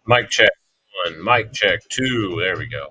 Mic check one, mic check two. There we go.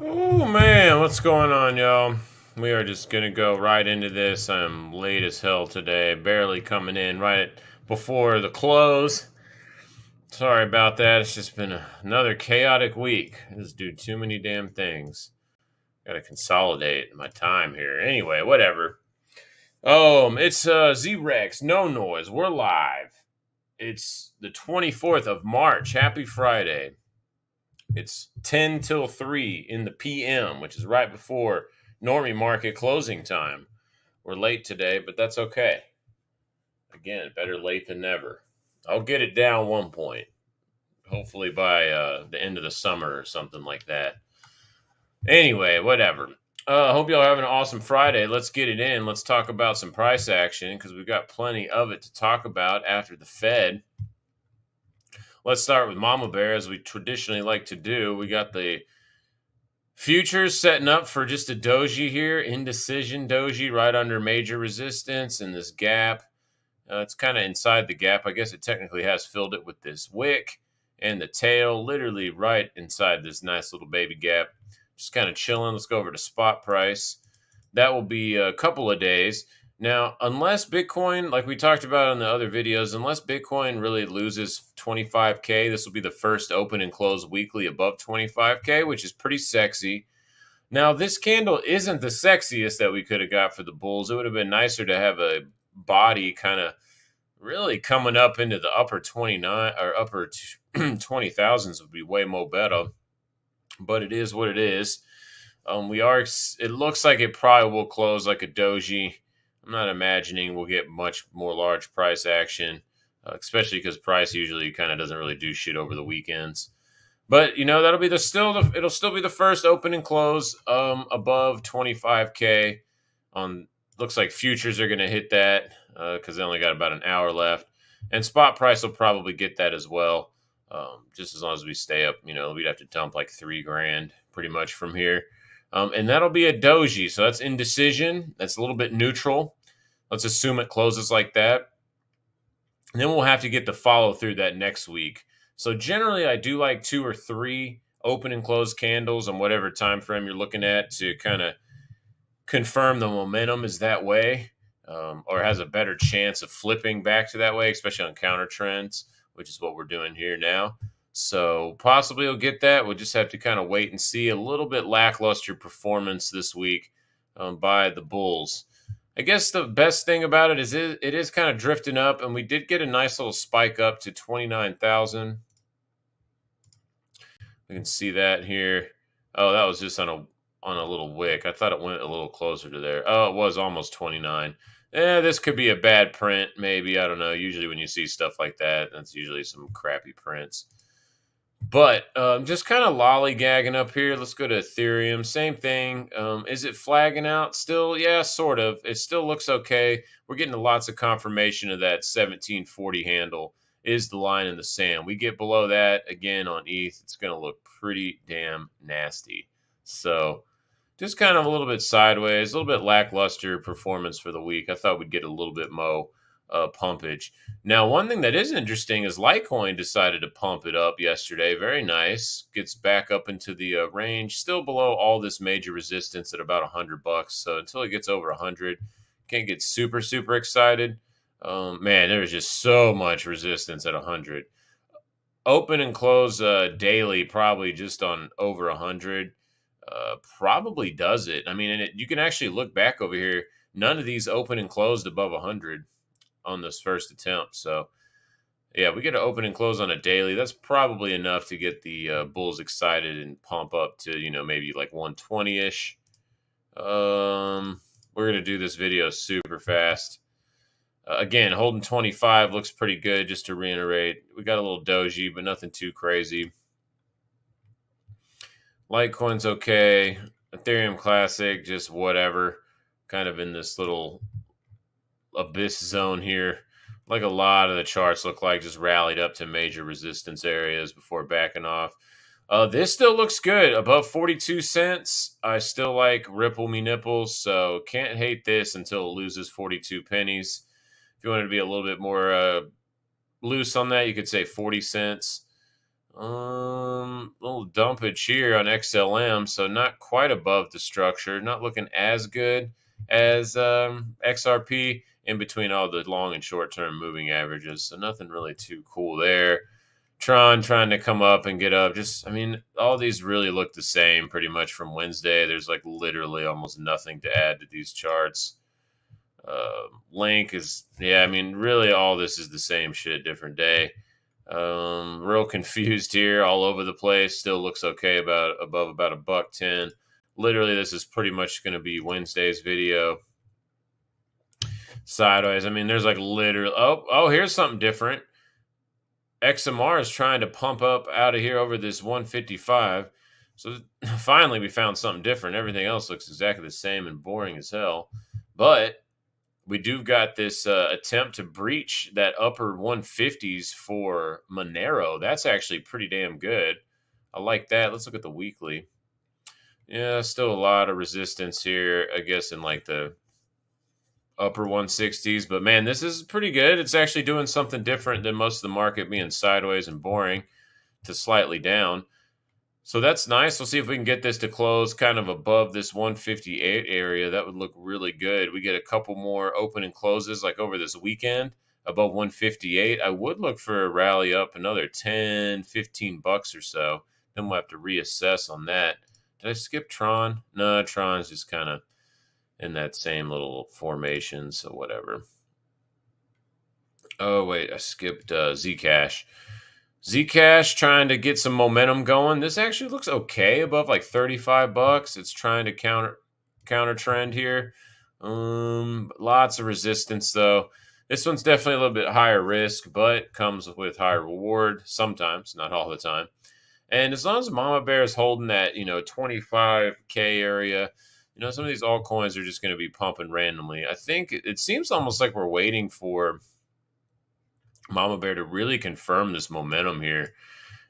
Oh man, what's going on, y'all? We are just gonna go right into this. I'm late as hell today, barely coming in right before the close. Sorry about that. It's just been another chaotic week. I just do too many damn things. Gotta consolidate my time here. Anyway, whatever. It's Z-Rex, no noise. We're live. It's the 24th of March. Happy Friday. It's 10 till 3 in the PM, which is right before normie market closing time. We're late today, but that's okay. Again, better late than never. I'll get it down one point, hopefully by the end of the summer or something like that. Anyway, whatever. Hope y'all are having an awesome Friday. Let's get it in. Let's talk about some price action because we've got plenty of it to talk about after the Fed. Let's start with Mama Bear, as we traditionally like to do. We got the futures setting up for just a doji here, indecision doji right under major resistance and this gap. It's kind of inside the gap. I guess it technically has filled it with this wick and the tail, literally right inside this nice little baby gap. Just kind of chilling. Let's go over to spot price. That will be a couple of days. Now, unless Bitcoin, like we talked about in the other videos, unless Bitcoin really loses 25K, this will be the first open and close weekly above 25K, which is pretty sexy. Now, this candle isn't the sexiest that we could have got for the bulls. It would have been nicer to have a body kind of really coming up into the upper 29 or upper 20,000s would be way more better. But it is what it is. We are. It looks like it probably will close like a doji. I'm not imagining we'll get much more large price action, especially because price usually kind of doesn't really do shit over the weekends. But that'll be it'll still be the first open and close above 25K. On looks like futures are going to hit that because they only got about an hour left, and spot price will probably get that as well. Just as long as we stay up, we'd have to dump like 3 grand pretty much from here. And that'll be a doji. So that's indecision. That's a little bit neutral. Let's assume it closes like that. And then we'll have to get the follow through that next week. So generally, I do like 2 or 3 open and close candles on whatever time frame you're looking at to kind of confirm the momentum is that way, or has a better chance of flipping back to that way, especially on counter trends, which is what we're doing here now. So possibly we'll get that. We'll just have to kind of wait and see. A little bit lackluster performance this week by the Bulls. I guess the best thing about it is it is kind of drifting up, and we did get a nice little spike up to 29,000. We can see that here. Oh, that was just on a little wick. I thought it went a little closer to there. Oh, it was almost 29. This could be a bad print, maybe. I don't know. Usually when you see stuff like that, that's usually some crappy prints. But just kind of lollygagging up here. Let's go to Ethereum. Same thing. Is it flagging out still? Yeah, sort of. It still looks okay. We're getting lots of confirmation of that 1740 handle is the line in the sand. We get below that again on ETH, it's going to look pretty damn nasty. So just kind of a little bit sideways, a little bit lackluster performance for the week. I thought we'd get a little bit more pumpage. Now, one thing that is interesting is Litecoin decided to pump it up yesterday. Very nice. Gets back up into the range, still below all this major resistance at about $100. So until it gets over 100, can't get super excited. Man, there's just so much resistance at 100. Open and close daily, probably just on over 100. Probably does it. I mean, and you can actually look back over here. None of these open and closed above 100 on this first attempt. So, yeah, we get an open and close on a daily. That's probably enough to get the bulls excited and pump up to, maybe like 120-ish. We're going to do this video super fast. Again, holding 25 looks pretty good, just to reiterate. We got a little doji, but nothing too crazy. Litecoin's okay. Ethereum Classic, just whatever. Kind of in this little abyss zone here. Like a lot of the charts look like, just rallied up to major resistance areas before backing off. This still looks good. Above 42 cents. I still like Ripple me nipples, so can't hate this until it loses 42 pennies. If you wanted to be a little bit more loose on that, you could say 40 cents. Little dumpage here on XLM, so not quite above the structure. Not looking as good as XRP in between all the long and short-term moving averages. So nothing really too cool there. Tron trying to come up and get up. Just, I mean, all these really look the same pretty much from Wednesday. There's like literally almost nothing to add to these charts. Link is, yeah, I mean, really all this is the same shit, different day. Real confused here, all over the place. Still looks okay, above about $1.10. Literally, this is pretty much going to be Wednesday's video. Sideways. I mean, there's like literally. Oh, here's something different. XMR is trying to pump up out of here over this 155. So finally, we found something different. Everything else looks exactly the same and boring as hell. But we do got this attempt to breach that upper 150s for Monero. That's actually pretty damn good. I like that. Let's look at the weekly. Yeah, still a lot of resistance here, I guess, in like the upper 160s. But man, this is pretty good. It's actually doing something different than most of the market being sideways and boring to slightly down. So that's nice. We'll see if we can get this to close kind of above this 158 area. That would look really good. We get a couple more open and closes like over this weekend above 158. I would look for a rally up another 10, 15 bucks or so. Then we'll have to reassess on that. Did I skip Tron? No, Tron's just kind of in that same little formation, so whatever. Oh, wait, I skipped Zcash. Zcash trying to get some momentum going. This actually looks okay above like 35 bucks. It's trying to counter trend here. Lots of resistance though. This one's definitely a little bit higher risk, but comes with higher reward sometimes, not all the time. And as long as Mama Bear is holding that, 25K area, some of these altcoins are just going to be pumping randomly. I think it seems almost like we're waiting for Mama Bear to really confirm this momentum here.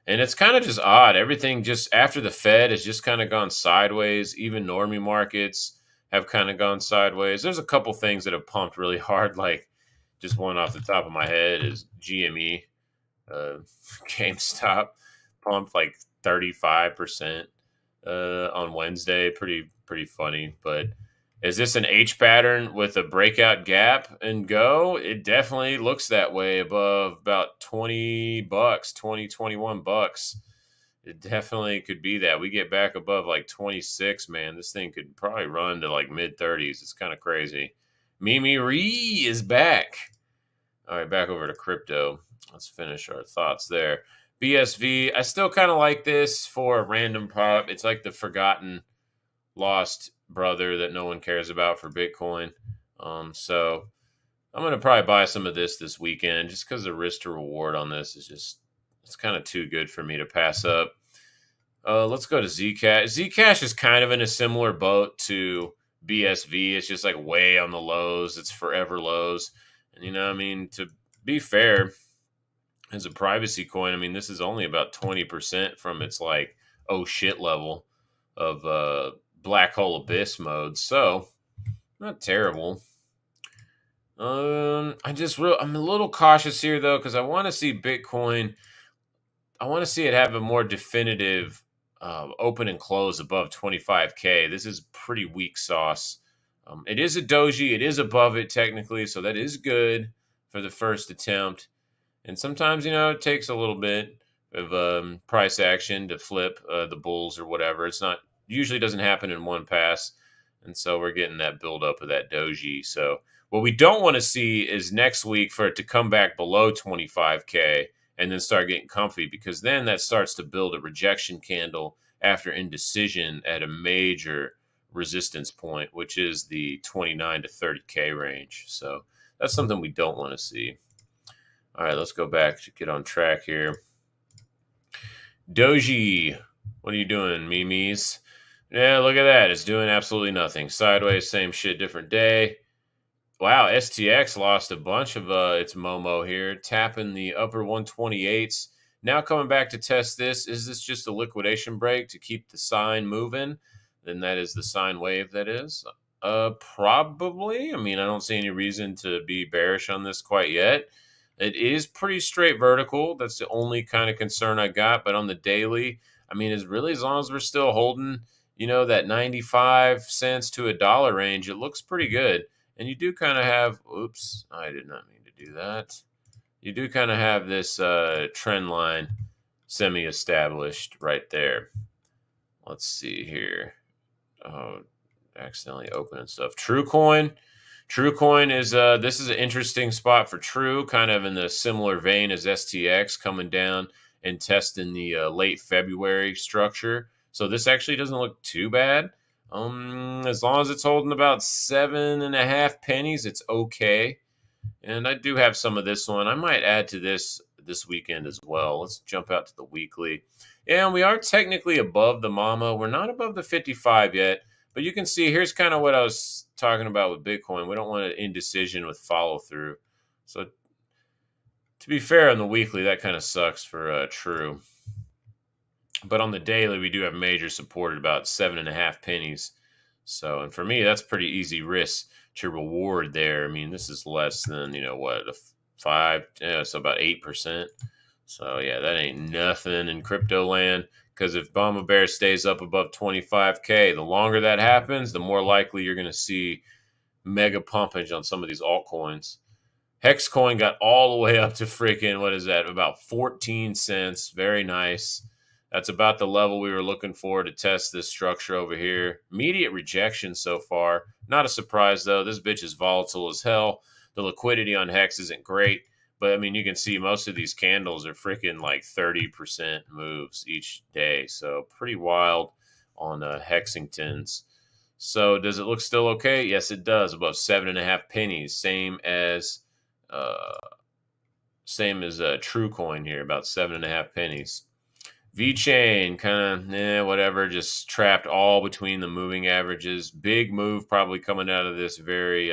And it's kind of just odd. Everything just after the Fed has just kind of gone sideways. Even normie markets have kind of gone sideways. There's a couple things that have pumped really hard, like just one off the top of my head is GME. GameStop pumped like 35% on Wednesday. Pretty funny. But is this an H pattern with a breakout gap and go? It definitely looks that way above about 20 bucks, 20, 21 bucks. It definitely could be that. We get back above like 26, man. This thing could probably run to like mid 30s. It's kind of crazy. Mimi Ree is back. All right, back over to crypto. Let's finish our thoughts there. BSV, I still kind of like this for a random pop. It's like the forgotten, lost brother that no one cares about for Bitcoin. So I'm going to probably buy some of this weekend just because the risk to reward on this is just, it's kind of too good for me to pass up. Let's go to Zcash. Zcash is kind of in a similar boat to BSV. It's just like way on the lows. It's forever lows. And, to be fair, as a privacy coin, this is only about 20% from its like, oh shit level of black hole abyss mode. So not terrible. I'm a little cautious here though, because I want to see Bitcoin. I want to see it have a more definitive open and close above 25K. This is pretty weak sauce. It is a doji. It is above it technically, so that is good for the first attempt. And sometimes, it takes a little bit of price action to flip the bulls or whatever. It's not usually doesn't happen in one pass, and so we're getting that build up of that doji. So what we don't want to see is next week for it to come back below 25K and then start getting comfy, because then that starts to build a rejection candle after indecision at a major resistance point, which is the 29 to 30K range. So that's something we don't want to see. All right, let's go back to get on track here. Doji, what are you doing, memes? Yeah, look at that. It's doing absolutely nothing. Sideways, same shit, different day. Wow, STX lost a bunch of its Momo here, tapping the upper 128s. Now coming back to test this. Is this just a liquidation break to keep the sign moving? Then that is the sine wave, that is. Probably. I mean, I don't see any reason to be bearish on this quite yet. It is pretty straight vertical. That's the only kind of concern I got. But on the daily, I mean, it's really, as long as we're still holding, that 95 cents to $1 range, it looks pretty good. And you do kind of have, oops, I did not mean to do that. You do kind of have this trend line semi-established right there. Let's see here. Oh, accidentally opening stuff. TrueCoin is this is an interesting spot for True, kind of in the similar vein as STX, coming down and testing the late February structure. So this actually doesn't look too bad. As long as it's holding about 7.5 pennies, it's okay. And I do have some of this one. I might add to this weekend as well. Let's jump out to the weekly. And we are technically above the mama. We're not above the 55 yet. But you can see, here's kind of what I was talking about with Bitcoin. We don't want an indecision with follow through. So to be fair, on the weekly, that kind of sucks for True. But on the daily, we do have major support at about 7.5 pennies. So, and for me, that's pretty easy risk to reward there. I mean, this is less than, a 5, so about 8%. So, yeah, that ain't nothing in crypto land. Because if Mama Bear stays up above 25K, the longer that happens, the more likely you're going to see mega pumpage on some of these altcoins. Hexcoin got all the way up to freaking, what is that, about 14 cents. Very nice. That's about the level we were looking for to test this structure over here. Immediate rejection so far. Not a surprise, though. This bitch is volatile as hell. The liquidity on Hex isn't great. But, I mean, you can see most of these candles are freaking like 30% moves each day. So, pretty wild on Hexingtons. So, does it look still okay? Yes, it does. Above 7.5 pennies. Same as TrueCoin here. About 7.5 pennies. VeChain, kind of, whatever, just trapped all between the moving averages. Big move probably coming out of this very,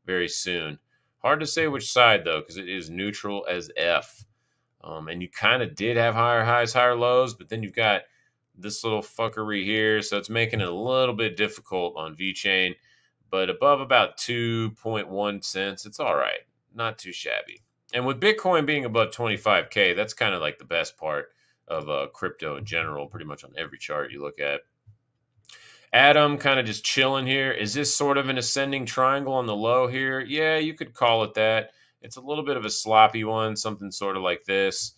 very soon. Hard to say which side, though, because it is neutral as F. And you kind of did have higher highs, higher lows, but then you've got this little fuckery here, so it's making it a little bit difficult on VeChain. But above about 2.1 cents, it's all right. Not too shabby. And with Bitcoin being above 25K, that's kind of like the best part of crypto in general, pretty much on every chart you look at. Atom kind of just chilling here. Is this sort of an ascending triangle on the low here? Yeah, you could call it that. It's a little bit of a sloppy one, something sort of like this.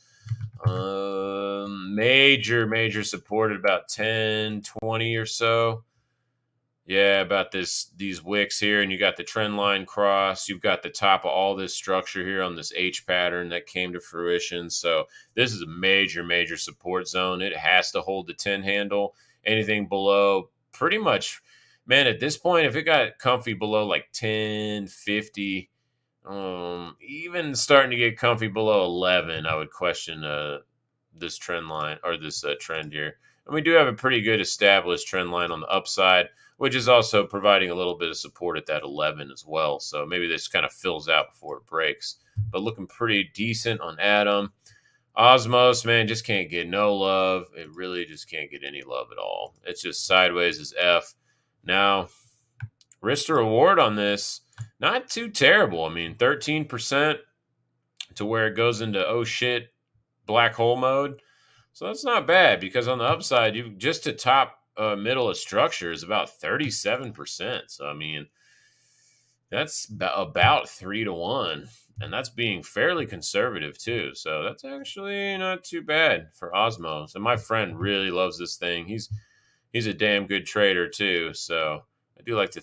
Major support at about 10, 20 or so. Yeah, about these wicks here, and you got the trend line cross. You've got the top of all this structure here on this H pattern that came to fruition. So this is a major support zone. It has to hold the 10 handle. Anything below, pretty much, man, at this point, if it got comfy below like 10.50, even starting to get comfy below 11, I would question this trend line or this trend here. And we do have a pretty good established trend line on the upside, which is also providing a little bit of support at that 11 as well. So maybe this kind of fills out before it breaks. But looking pretty decent on Atom. Osmos, man, just can't get no love. It really just can't get any love at all. It's just sideways as F. Now, risk to reward on this, not too terrible. I mean, 13% to where it goes into oh shit black hole mode. So that's not bad because on the upside, you just to top middle of structure is about 37%. So I mean, that's about 3 to 1, and that's being fairly conservative too. So that's actually not too bad for Osmos. And my friend really loves this thing. He's a damn good trader too. So I do like to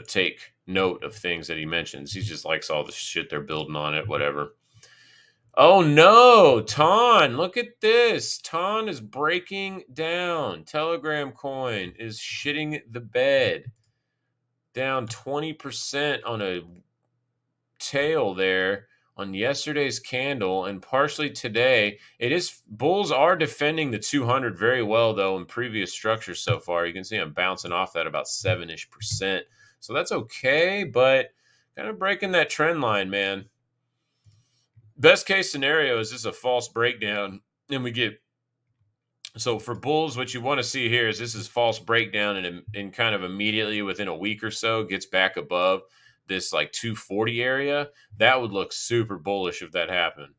take note of things that he mentions. He just likes all the shit they're building on it, whatever. Oh no, Ton, look at this. Ton is breaking down. Telegram coin is shitting the bed. Down 20% on a tail there on yesterday's candle and partially today. It is bulls are defending the 200 very well though in previous structures so far. You can see I'm bouncing off that about 7-ish%. So that's okay, but kind of breaking that trend line, man. Best case scenario is this a false breakdown and we get so for bulls, what you want to see here is this is false breakdown and kind of immediately within a week or so gets back above this like 240 area. That would look super bullish if that happened.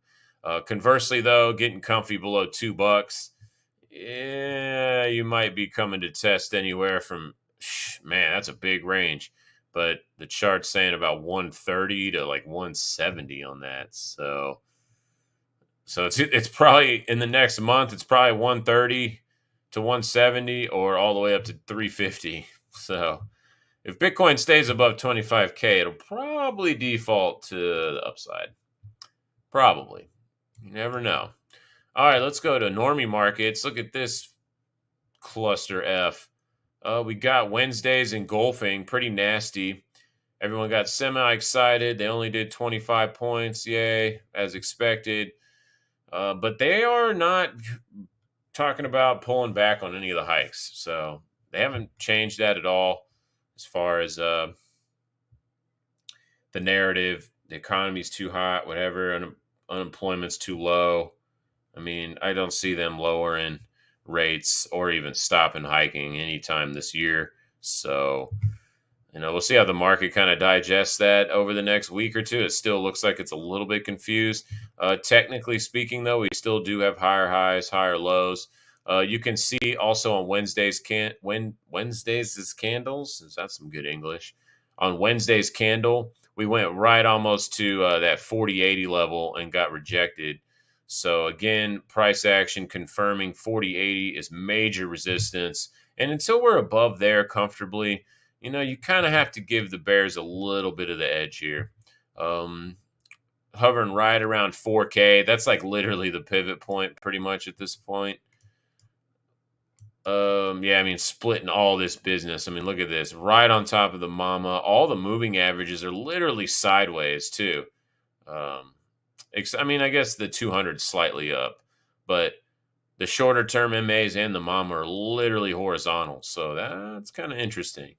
Conversely, though, getting comfy below $2, yeah, you might be coming to test anywhere from, man, that's a big range. But the chart's saying about 130 to like 170 on that. So it's probably in the next month, it's probably 130 to 170 or all the way up to 350. So if Bitcoin stays above 25K, it'll probably default to the upside. Probably. You never know. All right, let's go to normie markets. Look at this cluster F. We got Wednesdays engulfing, pretty nasty. Everyone got semi-excited. They only did 25 points. Yay, as expected. But they are not talking about pulling back on any of the hikes. So they haven't changed that at all as far as the narrative. The economy's too hot, whatever. Unemployment's too low. I mean, I don't see them lowering rates or even stopping hiking anytime this year. So, we'll see how the market kind of digests that over the next week or two. It still looks like it's a little bit confused. Technically speaking, though, we still do have higher highs, higher lows. You can see also on Wednesday's Wednesday's candles. Is that some good English? On Wednesday's candle, we went right almost to that 4080 level and got rejected. So again, price action confirming 4080 is major resistance. And until we're above there comfortably, you kind of have to give the bears a little bit of the edge here. Hovering right around 4K. That's like literally the pivot point pretty much at this point. Yeah, I mean, splitting all this business. I mean, look at this. Right on top of the mama. All the moving averages are literally sideways too. I guess the 200 slightly up, but the shorter term MAs and the mama are literally horizontal. So that's kind of interesting.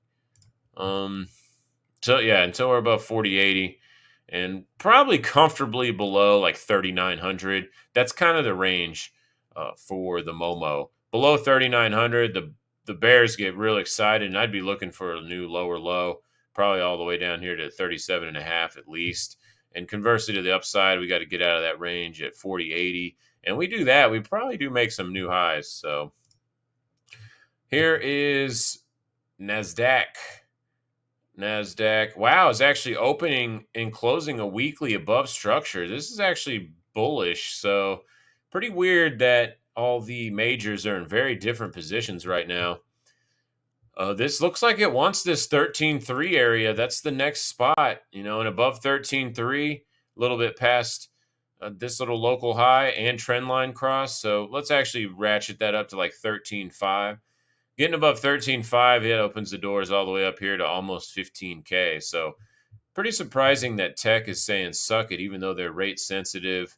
So yeah, until we're above 4080 and probably comfortably below like 3900. That's kind of the range for the Momo. Below 3900, the bears get real excited, and I'd be looking for a new lower low, probably all the way down here to 37.5 at least. And conversely to the upside, we got to get out of that range at 4080. And we do that, we probably do make some new highs. So here is NASDAQ. Wow, is actually opening and closing a weekly above structure. This is actually bullish. So pretty weird that all the majors are in very different positions right now. This looks like it wants this 13.3 area. That's the next spot, and above 13.3, a little bit past this little local high and trend line cross. So let's actually ratchet that up to like 13.5. Getting above 13.5, it opens the doors all the way up here to almost 15K. So pretty surprising that tech is saying suck it, even though they're rate sensitive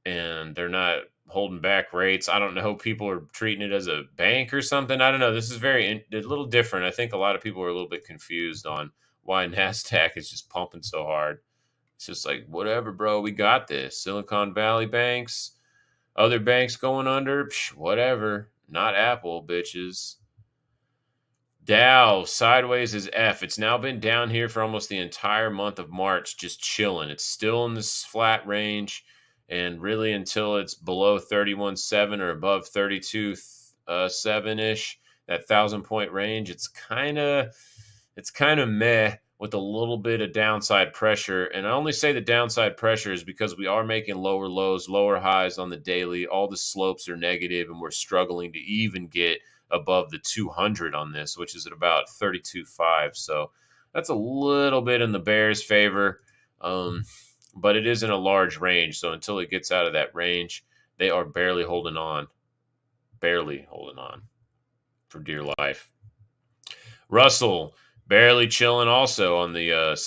and they're not holding back rates. I don't know. People are treating it as a bank or something. I don't know. This is a little different. I think a lot of people are a little bit confused on why NASDAQ is just pumping so hard. It's just like, whatever, bro. We got this. Silicon Valley banks, other banks going under, whatever. not Apple, bitches. Dow sideways is F. It's now been down here for almost the entire month of March, just chilling. It's still in this flat range, and really until it's below 31.7 or above 32.7 ish, that 1,000 point range, it's kind of meh with a little bit of downside pressure. And I only say the downside pressure is because we are making lower lows, lower highs on the daily. All the slopes are negative, and we're struggling to even get above the 200 on this, which is at about 32.5. So that's a little bit in the bears' favor, but it is in a large range. So until it gets out of that range, they are barely holding on for dear life. Russell barely chilling also on the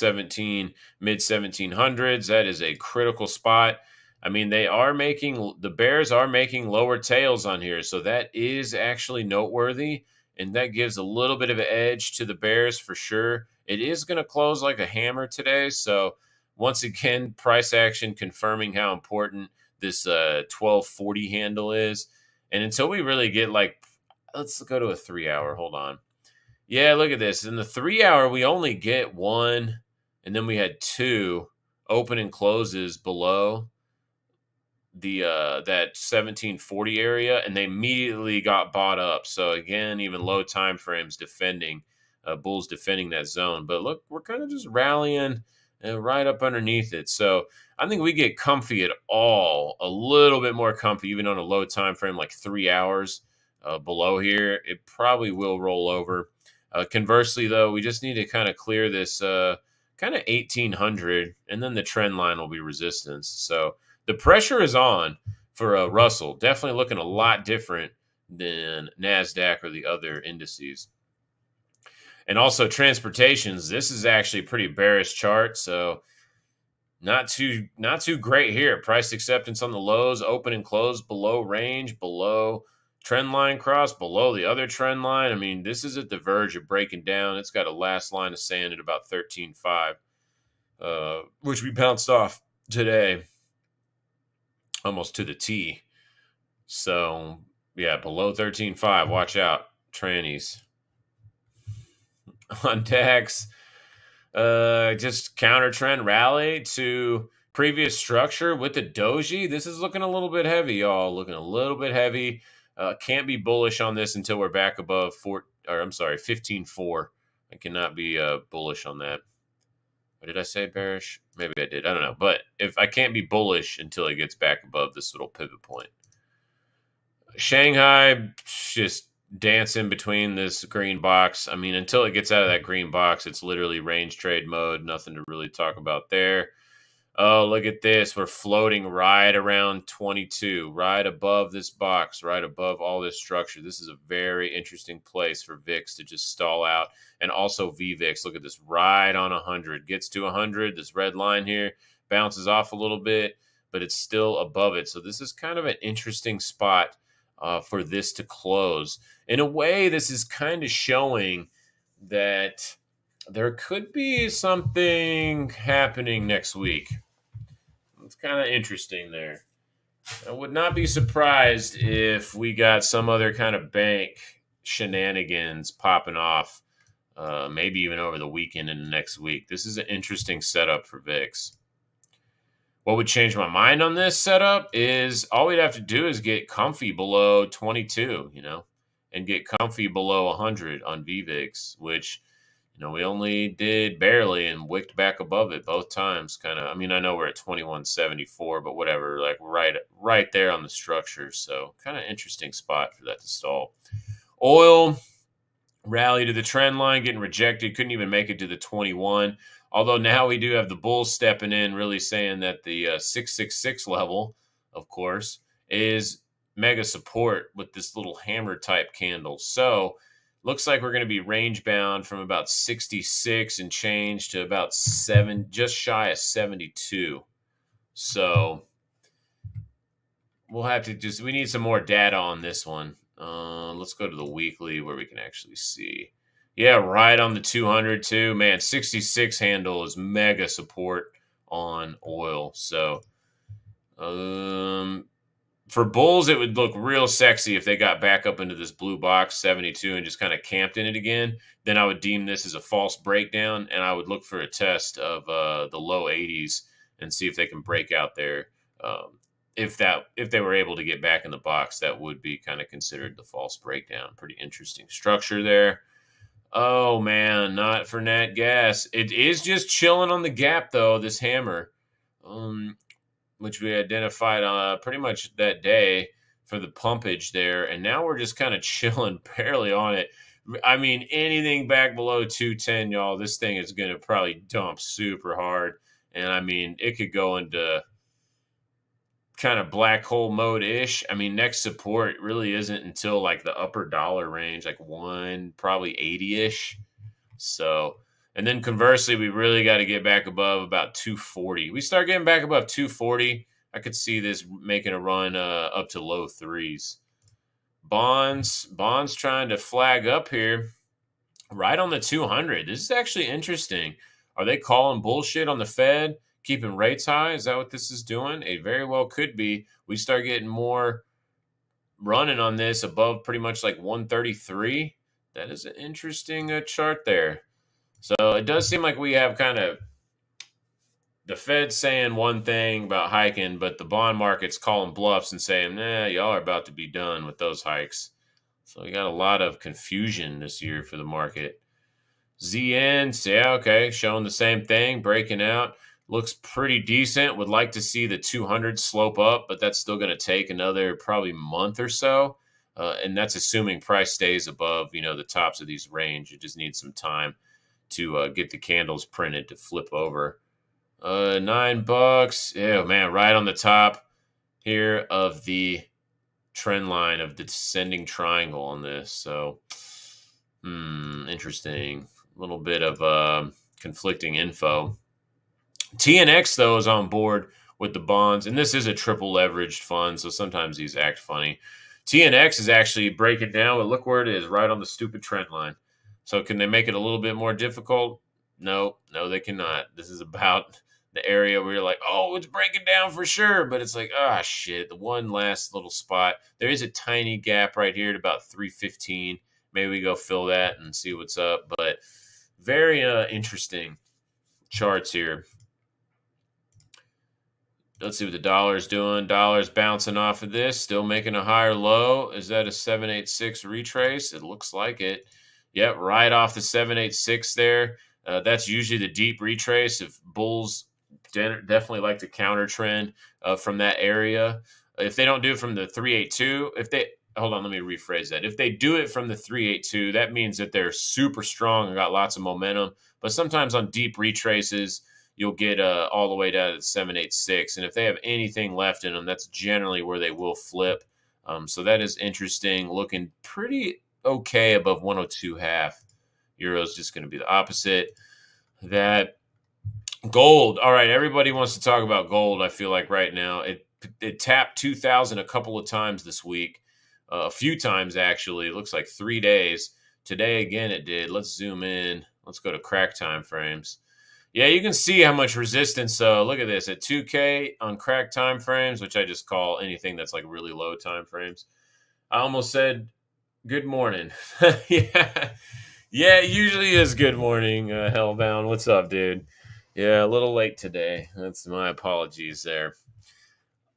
mid 1700s. That is a critical spot. I mean, the Bears are making lower tails on here, so that is actually noteworthy, and that gives a little bit of an edge to the Bears for sure. It is going to close like a hammer today, so once again, price action confirming how important this 1240 handle is. And until we really get let's go to a 3-hour. Hold on. Yeah, look at this. In the 3-hour, we only get one, and then we had two open and closes below the that 1740 area, and they immediately got bought up. So again, even low time frames defending bulls defending that zone. But look, we're kind of just rallying right up underneath it. So I think we get comfy at all, a little bit more comfy, even on a low time frame like 3 hours below here. It probably will roll over. Conversely, though, we just need to kind of clear this kind of 1800, and then the trend line will be resistance. So the pressure is on for Russell. Definitely looking a lot different than NASDAQ or the other indices. And also transportations. This is actually a pretty bearish chart, so not too great here. Price acceptance on the lows, open and close below range, below trend line cross, below the other trend line. I mean, this is at the verge of breaking down. It's got a last line of sand at about 13.5, which we bounced off today almost to the T. So, yeah, below 13.5. Watch out, trannies. On DAX, just counter trend rally to previous structure with the doji. This is looking a little bit heavy, y'all. Looking a little bit heavy. Can't be bullish on this until we're back above 15.4. I cannot be bullish on that. Or did I say bearish? Maybe I did. I don't know. But if I can't be bullish until it gets back above this little pivot point. Shanghai just dancing between this green box. I mean, until it gets out of that green box, it's literally range trade mode. Nothing to really talk about there. Oh, look at this. We're floating right around 22, right above this box, right above all this structure. This is a very interesting place for VIX to just stall out. And also VVIX, look at this, right on 100. Gets to 100, this red line here, bounces off a little bit, but it's still above it. So this is kind of an interesting spot for this to close. In a way, this is kind of showing that there could be something happening next week. It's kind of interesting there. I would not be surprised if we got some other kind of bank shenanigans popping off, maybe even over the weekend and the next week. This is an interesting setup for VIX. What would change my mind on this setup is all we'd have to do is get comfy below 22, and get comfy below 100 on VVIX, which, we only did barely and wicked back above it both times. I know we're at 2174, but whatever, like right there on the structure. So kind of interesting spot for that to stall. Oil rally to the trend line, getting rejected. Couldn't even make it to the 21. Although now we do have the bulls stepping in, really saying that the 666 level, of course, is mega support with this little hammer type candle. So looks like we're going to be range bound from about 66 and change to about just shy of 72. So we'll have to we need some more data on this one. Let's go to the weekly where we can actually see. Yeah, right on the 200 too. Man, 66 handle is mega support on oil. So For bulls, it would look real sexy if they got back up into this blue box 72 and just kind of camped in it again. Then I would deem this as a false breakdown, and I would look for a test of the low 80s and see if they can break out there. If they were able to get back in the box, that would be kind of considered the false breakdown. Pretty interesting structure there. Oh man, not for nat gas. It is just chilling on the gap though. This hammer. Which we identified pretty much that day for the pumpage there. And now we're just kind of chilling barely on it. I mean, anything back below 210, y'all, this thing is going to probably dump super hard. And I mean, it could go into kind of black hole mode-ish. I mean, next support really isn't until like the upper dollar range, like probably 80-ish. So, and then conversely, we really got to get back above about 240. We start getting back above 240, I could see this making a run up to low threes. Bonds trying to flag up here right on the 200. This is actually interesting. Are they calling bullshit on the Fed, keeping rates high? Is that what this is doing? It very well could be. We start getting more running on this above pretty much like 133. That is an interesting chart there. So it does seem like we have kind of the Fed saying one thing about hiking, but the bond market's calling bluffs and saying, nah, y'all are about to be done with those hikes. So we got a lot of confusion this year for the market. ZN, yeah, okay, showing the same thing, breaking out. Looks pretty decent. Would like to see the 200 slope up, but that's still going to take another probably month or so. And that's assuming price stays above, the tops of these range. It just needs some time to get the candles printed to flip over. $9. Yeah, man, right on the top here of the trend line of the descending triangle on this. So, interesting. A little bit of conflicting info. TNX, though, is on board with the bonds, and this is a triple leveraged fund, so sometimes these act funny. TNX is actually breaking down, but look where it is, right on the stupid trend line. So can they make it a little bit more difficult? No, they cannot. This is about the area where you're like, oh, it's breaking down for sure. But it's like, shit, the one last little spot. There is a tiny gap right here at about 315. Maybe we go fill that and see what's up. But very interesting charts here. Let's see what the dollar's doing. Dollar's bouncing off of this, still making a higher low. Is that a 786 retrace? It looks like it. Yep, right off the 786 there. That's usually the deep retrace. If bulls definitely like to counter trend from that area. If they don't do it from the 382, hold on, let me rephrase that. If they do it from the 382, that means that they're super strong and got lots of momentum. But sometimes on deep retraces, you'll get all the way down to 786. And if they have anything left in them, that's generally where they will flip. So that is interesting. Looking pretty okay above 102.5. Euro's just going to be the opposite. That gold. All right, everybody wants to talk about gold, I feel like right now. It tapped 2,000 a couple of times this week. A few times, actually. It looks like 3 days. Today, again, it did. Let's zoom in. Let's go to crack time frames. Yeah, you can see how much resistance. Look at this. At 2K on crack time frames, which I just call anything that's like really low time frames. I almost said good morning. Yeah. Yeah, it usually is good morning, Hellbound. What's up, dude? Yeah, a little late today. That's my apologies there.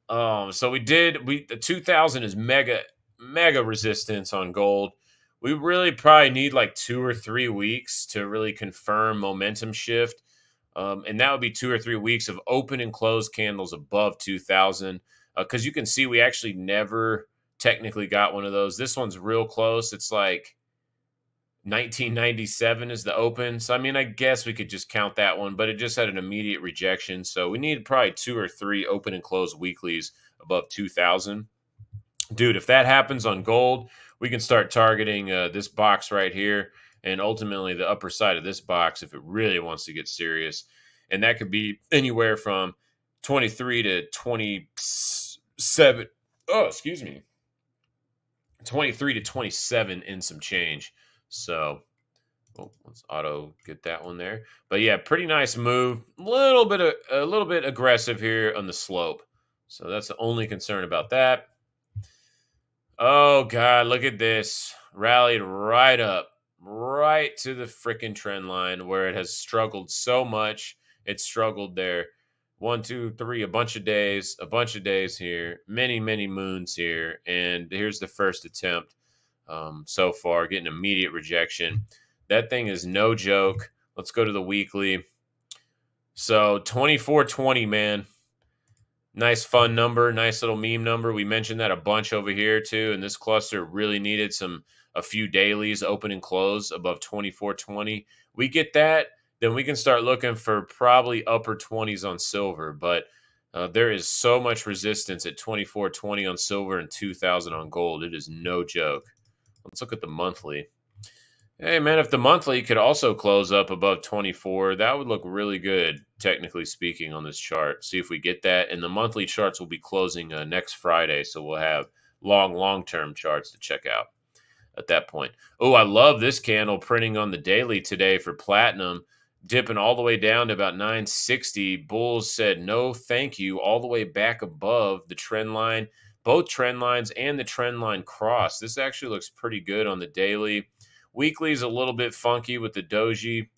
So the 2000 is mega resistance on gold. We really probably need like 2 or 3 weeks to really confirm momentum shift. And that would be 2 or 3 weeks of open and closed candles above 2000. Because you can see we actually never technically got one of those. This one's real close. It's like 1997 is the open. So, I mean, I guess we could just count that one, but it just had an immediate rejection. So we need probably 2 or 3 open and closed weeklies above 2000. Dude, if that happens on gold, we can start targeting this box right here and ultimately the upper side of this box if it really wants to get serious. And that could be anywhere from 23 to 27. Oh, excuse me. 23 to 27 in some change. So, let's auto get that one there. But yeah, pretty nice move. A little bit aggressive here on the slope. So that's the only concern about that. Oh God, look at this. Rallied right up, right to the freaking trend line where it has struggled so much. It struggled there. One, two, three, a bunch of days here, many, many moons here. And here's the first attempt so far, getting immediate rejection. That thing is no joke. Let's go to the weekly. So 2420, man. Nice fun number, nice little meme number. We mentioned that a bunch over here too, and this cluster really needed a few dailies open and close above 2420. We get that, then we can start looking for probably upper 20s on silver, but there is so much resistance at 2420 on silver and 2000 on gold. It is no joke. Let's look at the monthly. Hey man, if the monthly could also close up above 24, that would look really good, technically speaking, on this chart. See if we get that. And the monthly charts will be closing next Friday, so we'll have long-term charts to check out at that point. Oh, I love this candle printing on the daily today for platinum, dipping all the way down to about 960. Bulls said no thank you, all the way back above the trend line, both trend lines and the trend line cross. This actually looks pretty good on the daily. Weekly is a little bit funky with the doji.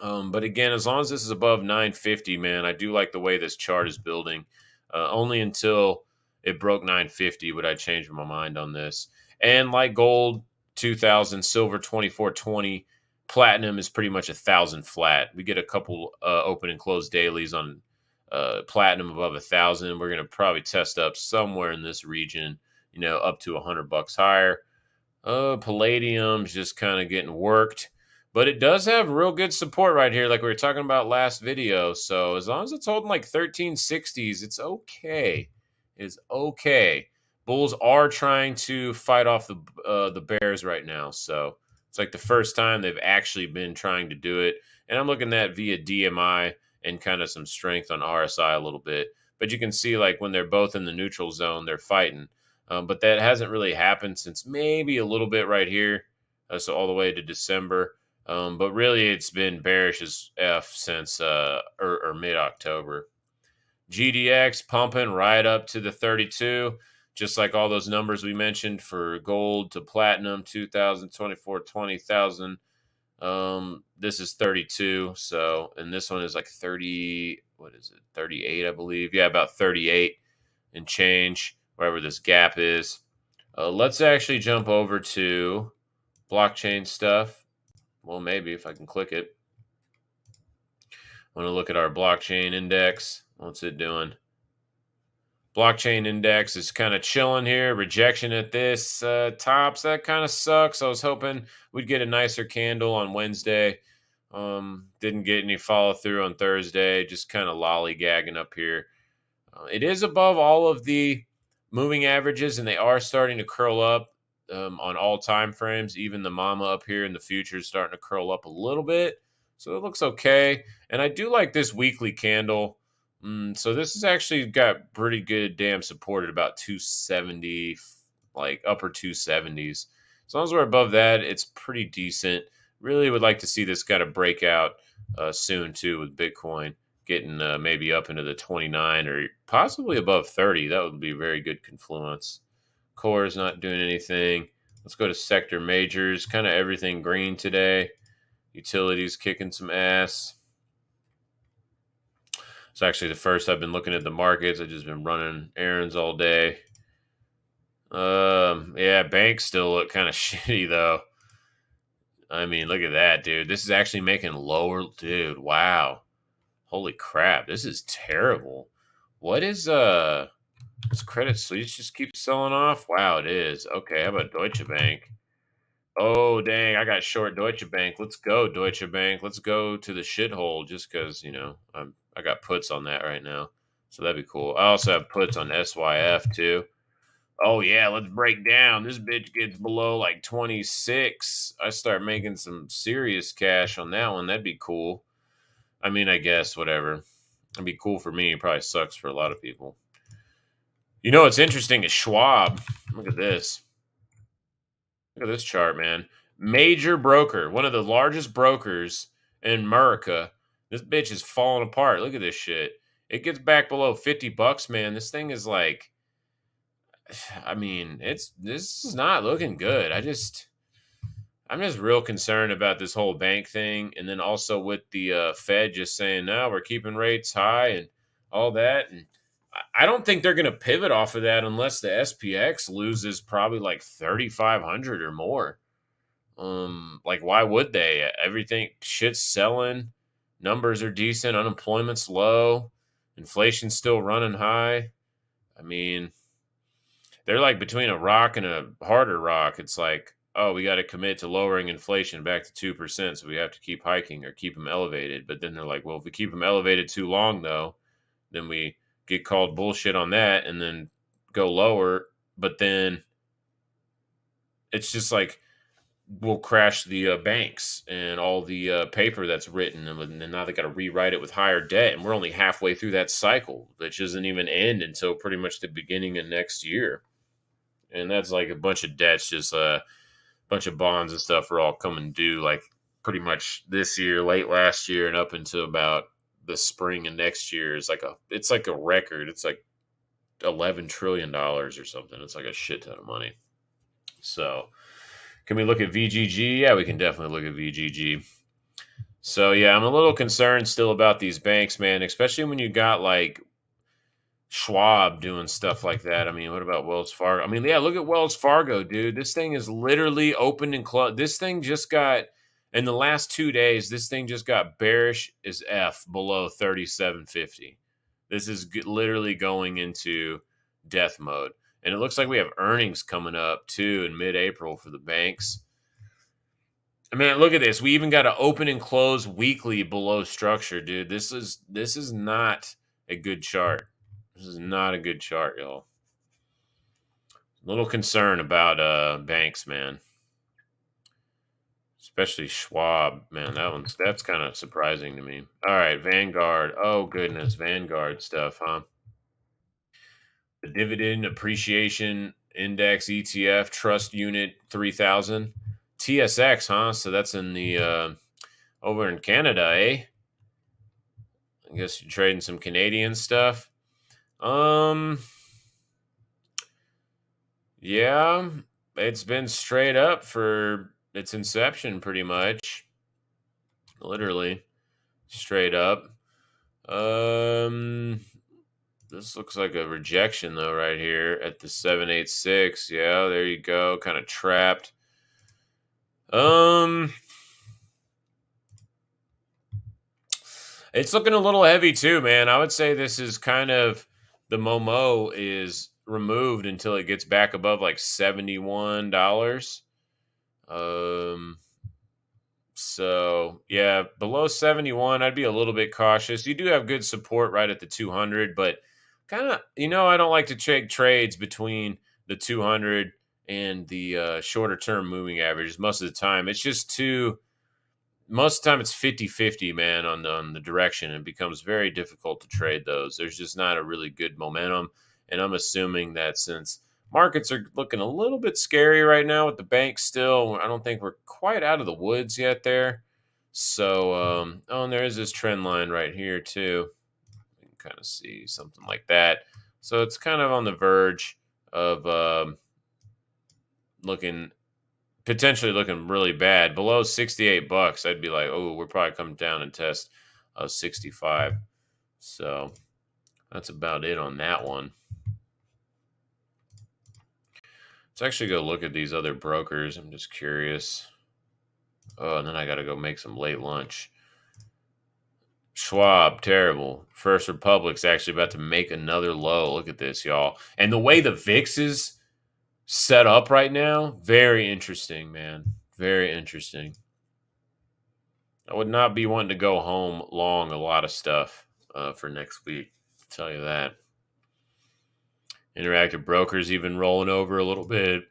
But again, as long as this is above 950, man, I do like the way this chart is building. Only until it broke 950 would I change my mind on this. And like gold, 2000, silver, 2420, platinum is pretty much 1,000 flat. We get a couple open and close dailies on platinum above 1,000. We're going to probably test up somewhere in this region, up to $100 higher. Palladium's just kind of getting worked, but it does have real good support right here, like we were talking about last video. So as long as it's holding like 1360s, it's okay. It's okay. Bulls are trying to fight off the bears right now, so it's like the first time they've actually been trying to do it. And I'm looking at via DMI and kind of some strength on RSI a little bit, but you can see like when they're both in the neutral zone, they're fighting. But that hasn't really happened since maybe a little bit right here, so all the way to December. But really, it's been bearish as F since or mid-October. GDX pumping right up to the 32, just like all those numbers we mentioned for gold to platinum, 2000, 24, 20,000. This is 32, so, and this one is like 30, what is it, 38, I believe. Yeah, about 38 and change, wherever this gap is. Let's actually jump over to blockchain stuff. Well, maybe if I can click it. I want to look at our blockchain index. What's it doing? Blockchain index is kind of chilling here. Rejection at this tops. That kind of sucks. I was hoping we'd get a nicer candle on Wednesday. Didn't get any follow through on Thursday. Just kind of lollygagging up here. It is above all of the moving averages, and they are starting to curl up on all time frames. Even the mama up here in the future is starting to curl up a little bit. So it looks okay. And I do like this weekly candle. So this has actually got pretty good damn support at about 270, like upper 270s. As long as we're above that, it's pretty decent. Really would like to see this kind of breakout soon too with Bitcoin getting maybe up into the 29 or possibly above 30. That would be a very good confluence. Core is not doing anything. Let's go to sector majors. Kind of everything green today. Utilities kicking some ass. It's actually the first I've been looking at the markets. I've just been running errands all day. Yeah, banks still look kind of shitty though. I mean, look at that, dude. This is actually making lower, dude. Wow. Holy crap, this is terrible. What is does Credit Suisse just keep selling off? Wow, it is. Okay, how about Deutsche Bank? Oh dang, I got short Deutsche Bank. Let's go, Deutsche Bank. Let's go to the shithole just because, I got puts on that right now. So that'd be cool. I also have puts on SYF too. Oh yeah, let's break down. This bitch gets below like 26. I start making some serious cash on that one. That'd be cool. I mean, I guess whatever. It'd be cool for me. It probably sucks for a lot of people. You know what's interesting is Schwab. Look at this. Look at this chart, man. Major broker, one of the largest brokers in America. This bitch is falling apart. Look at this shit. It gets back below $50, man. This thing is like, I mean, this is not looking good. I'm just real concerned about this whole bank thing, and then also with the Fed just saying no, we're keeping rates high and all that. And I don't think they're going to pivot off of that unless the SPX loses probably like 3,500 or more. Like why would they? Everything shit's selling, numbers are decent, unemployment's low, inflation's still running high. I mean, they're like between a rock and a harder rock. It's like, oh, we got to commit to lowering inflation back to 2%, so we have to keep hiking or keep them elevated. But then they're like, well, if we keep them elevated too long, though, then we get called bullshit on that and then go lower. But then it's just like, we'll crash the banks and all the paper that's written, and now they got to rewrite it with higher debt. And we're only halfway through that cycle, which doesn't even end until pretty much the beginning of next year. And that's like a bunch of debts, just a bunch of bonds and stuff are all coming due, like pretty much this year, late last year, and up until about the spring of next year. It's like a record. It's like $11 trillion or something. It's like a shit ton of money. So, can we look at VGG? Yeah, we can definitely look at VGG. So yeah, I'm a little concerned still about these banks, man, especially when you got like Schwab doing stuff like that. I mean, what about Wells Fargo? I mean, yeah, look at Wells Fargo, dude. This thing is literally open and closed. This thing just got, in the last 2 days, this thing just got bearish as F below 37.50. This is literally going into death mode. And it looks like we have earnings coming up too in mid-April for the banks. I mean, look at this. We even got to open and close weekly below structure, dude. This is not a good chart. This is not a good chart, y'all. A little concern about banks, man. Especially Schwab, man. That's kind of surprising to me. All right, Vanguard. Oh goodness, Vanguard stuff, huh? The Dividend Appreciation Index ETF Trust Unit 3000. TSX, huh? So that's in the over in Canada, eh? I guess you're trading some Canadian stuff. Yeah, it's been straight up for its inception pretty much. Literally straight up. This looks like a rejection though right here at the 786. Yeah, there you go. Kind of trapped. It's looking a little heavy too, man. I would say this is kind of, the Momo is removed until it gets back above like $71. So yeah, below 71, I'd be a little bit cautious. You do have good support right at the 200, but kind of, I don't like to take trades between the 200 and the shorter term moving averages most of the time. It's just too, most of the time it's 50-50, man, on the direction. It becomes very difficult to trade those. There's just not a really good momentum. And I'm assuming that since markets are looking a little bit scary right now with the banks still, I don't think we're quite out of the woods yet there. So, and there is this trend line right here too. You can kind of see something like that. So it's kind of on the verge of potentially looking really bad. Below $68, I'd be like, oh, we're probably coming down and test 65. So that's about it on that one. Let's actually go look at these other brokers. I'm just curious. Oh, and then I got to go make some late lunch. Schwab, terrible. First Republic's actually about to make another low. Look at this, y'all. And the way the VIX is set up right now, very interesting, man. Very interesting. I would not be wanting to go home long a lot of stuff for next week. I'll tell you that. Interactive Brokers even rolling over a little bit.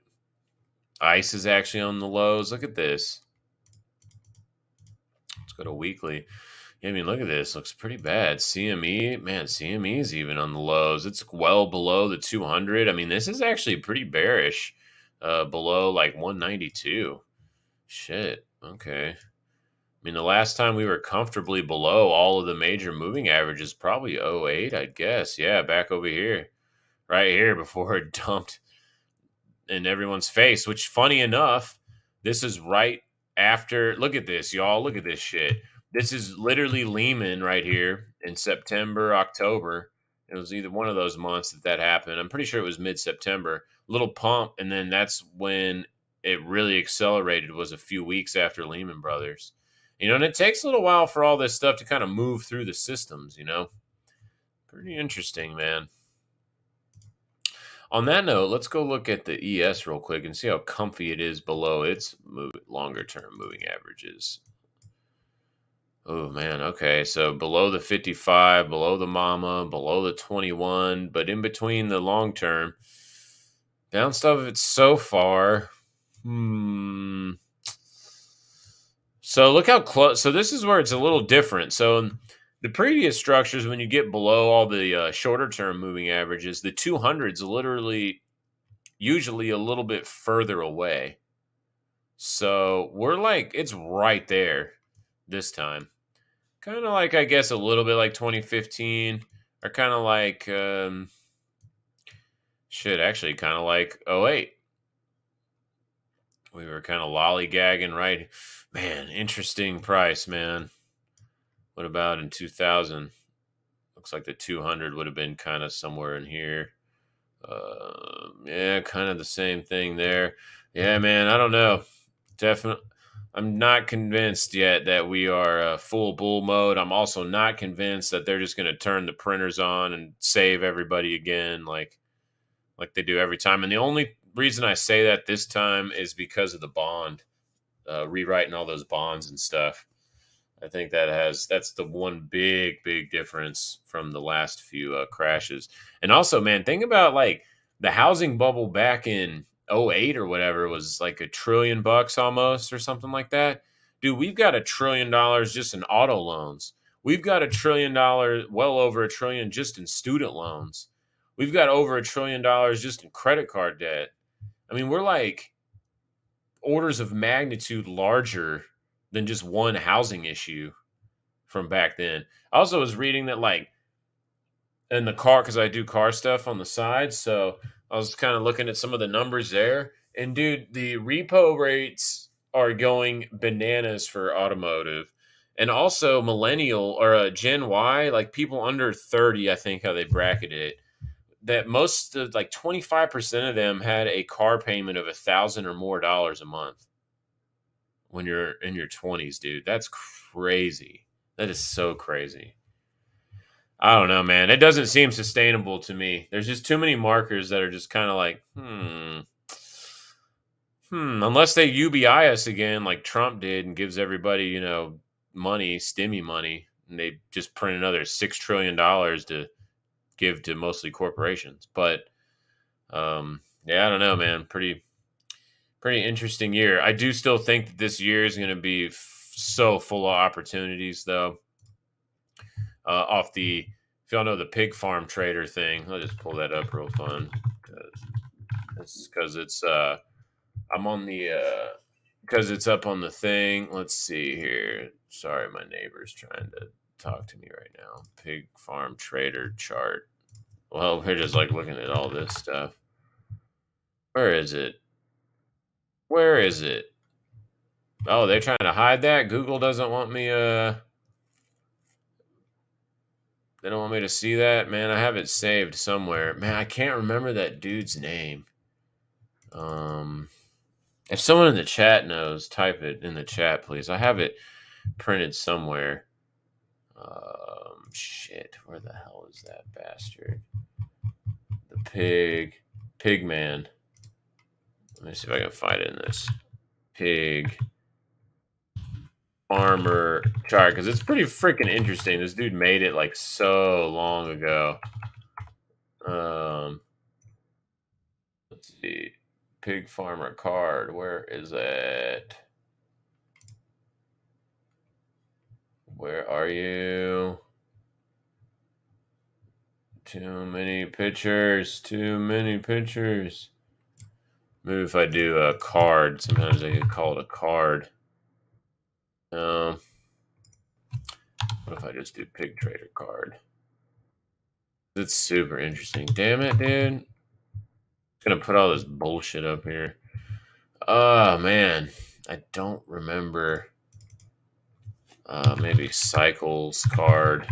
ICE is actually on the lows. Look at this. Let's go to weekly. I mean, look at this. Looks pretty bad. CME, man, CME is even on the lows. It's well below the 200. I mean, this is actually pretty bearish. Below like 192. Shit. Okay. I mean, the last time we were comfortably below all of the major moving averages, probably 08, I'd guess. Yeah, back over here. Right here before it dumped in everyone's face, which funny enough, this is right after, look at this, y'all. Look at this shit. This is literally Lehman right here in September, October. It was either one of those months that happened. I'm pretty sure it was mid-September. Little pump, and then that's when it really accelerated, was a few weeks after Lehman Brothers. And it takes a little while for all this stuff to kind of move through the systems. Pretty interesting, man. On that note, let's go look at the ES real quick and see how comfy it is below its longer term moving averages. Oh man, okay. So below the 55, below the mama, below the 21, but in between the long term. Bounced off of it so far. So look how close. So this is where it's a little different. So in the previous structures, when you get below all the shorter term moving averages, the 200s literally usually a little bit further away. So we're like, it's right there this time. Kind of like, I guess, a little bit like 2015, or kind of like, actually kind of like 08. We were kind of lollygagging, right? Man, interesting price, man. What about in 2000? Looks like the 200 would have been kind of somewhere in here. Yeah, kind of the same thing there. Yeah, man, I don't know. Definitely, I'm not convinced yet that we are full bull mode. I'm also not convinced that they're just going to turn the printers on and save everybody again, like they do every time. And the only reason I say that this time is because of the bond, rewriting all those bonds and stuff. I think that's the one big difference from the last few crashes. And also, man, think about like the housing bubble back in 08 or whatever was like $1 trillion almost or something like that. Dude, we've got $1 trillion just in auto loans. We've got $1 trillion, well over $1 trillion just in student loans. We've got over $1 trillion just in credit card debt. I mean, we're like orders of magnitude larger than just one housing issue from back then. I also was reading that, like, in the car, because I do car stuff on the side, so I was kind of looking at some of the numbers there. And, dude, the repo rates are going bananas for automotive. And also millennial or Gen Y, like people under 30, I think how they bracketed it, that most of like 25% of them had a car payment of $1,000 or more a month when you're in your 20s, dude. That's crazy. That is so crazy. I don't know, man. It doesn't seem sustainable to me. There's just too many markers that are just kind of like, unless they UBI us again like Trump did and gives everybody, money, stimmy money, and they just print another $6 trillion to give to mostly corporations. But yeah, I don't know, man. Pretty interesting year. I do still think that this year is going to be so full of opportunities, though. If y'all know the pig farm trader thing, I'll just pull that up real fun because it's I'm on the because it's up on the thing. Let's see here. Sorry, my neighbor's trying to talk to me right now. Pig farm trader chart. Well, we're just like looking at all this stuff. Where is it? Where is it? Oh, they're trying to hide that? Google doesn't want me they don't want me to see that? Man, I have it saved somewhere. Man, I can't remember that dude's name. If someone in the chat knows, type it in the chat, please. I have it printed somewhere. Shit, where the hell is that bastard? The pig man. Let me see if I can find it in this pig farmer chart, because it's pretty freaking interesting. This dude made it like so long ago. Let's see. Pig farmer card. Where is it? Where are you? Too many pictures. Too many pictures. Maybe if I do a card, sometimes I can call it a card. What if I just do pig trader card? It's super interesting. Damn it, dude. Gonna put all this bullshit up here. Oh man, I don't remember. Maybe cycles card.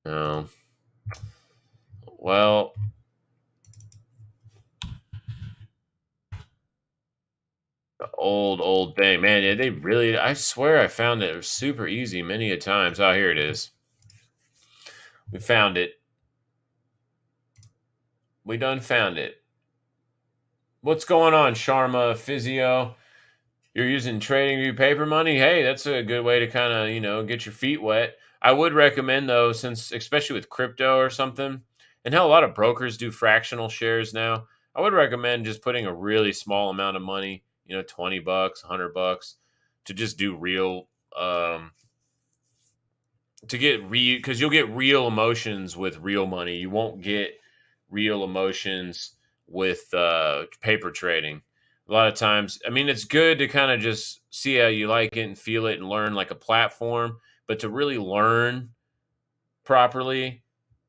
No. Well, the old thing, man. Yeah, they really. I swear, I found it. It was super easy many a times. Oh, here it is. We found it. We done found it. What's going on, Sharma Physio? You're using TradingView paper money? Hey, that's a good way to kind of, get your feet wet. I would recommend though, since especially with crypto or something, and how a lot of brokers do fractional shares now, I would recommend just putting a really small amount of money, 20 bucks, 100 bucks to just do real to get real, because you'll get real emotions with real money. You won't get real emotions with paper trading. A lot of times, I mean, it's good to kind of just see how you like it and feel it and learn like a platform, but to really learn properly,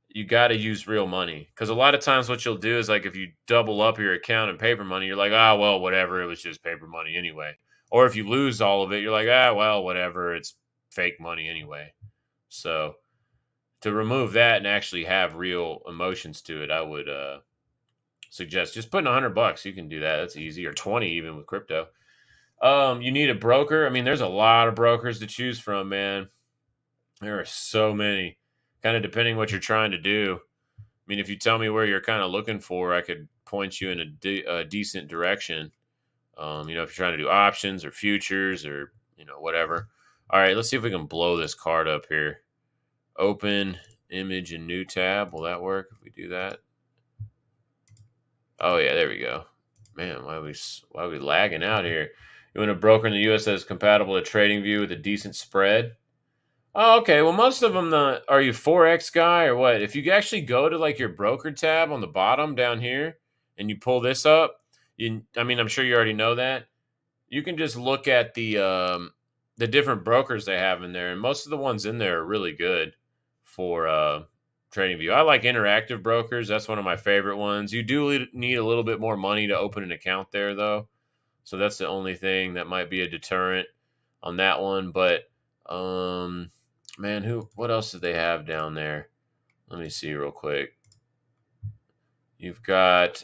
you got to use real money. Because a lot of times, what you'll do is like if you double up your account in paper money, you're like, ah, well, whatever, it was just paper money anyway. Or if you lose all of it, you're like, ah, well, whatever, it's fake money anyway. So to remove that and actually have real emotions to it, I would suggest just putting 100 bucks. You can do that. That's easy, or 20 even with crypto. You need a broker. I mean, there's a lot of brokers to choose from, man. There are so many. Kind of depending what you're trying to do. I mean, if you tell me where you're kind of looking for, I could point you in a decent direction. If you're trying to do options or futures or whatever. All right, let's see if we can blow this card up here. Open image and new tab. Will that work if we do that? Oh yeah, there we go. Man, why are we lagging out here? You want a broker in the U.S. that is compatible to TradingView with a decent spread? Oh, okay. Well, most of them, are you Forex guy or what? If you actually go to like your broker tab on the bottom down here and you pull this up, I mean, I'm sure you already know that. You can just look at the different brokers they have in there, and most of the ones in there are really good for TradingView. I like interactive brokers. That's one of my favorite ones. You do need a little bit more money to open an account there, though. So that's the only thing that might be a deterrent on that one. But man, what else do they have down there? Let me see real quick. You've got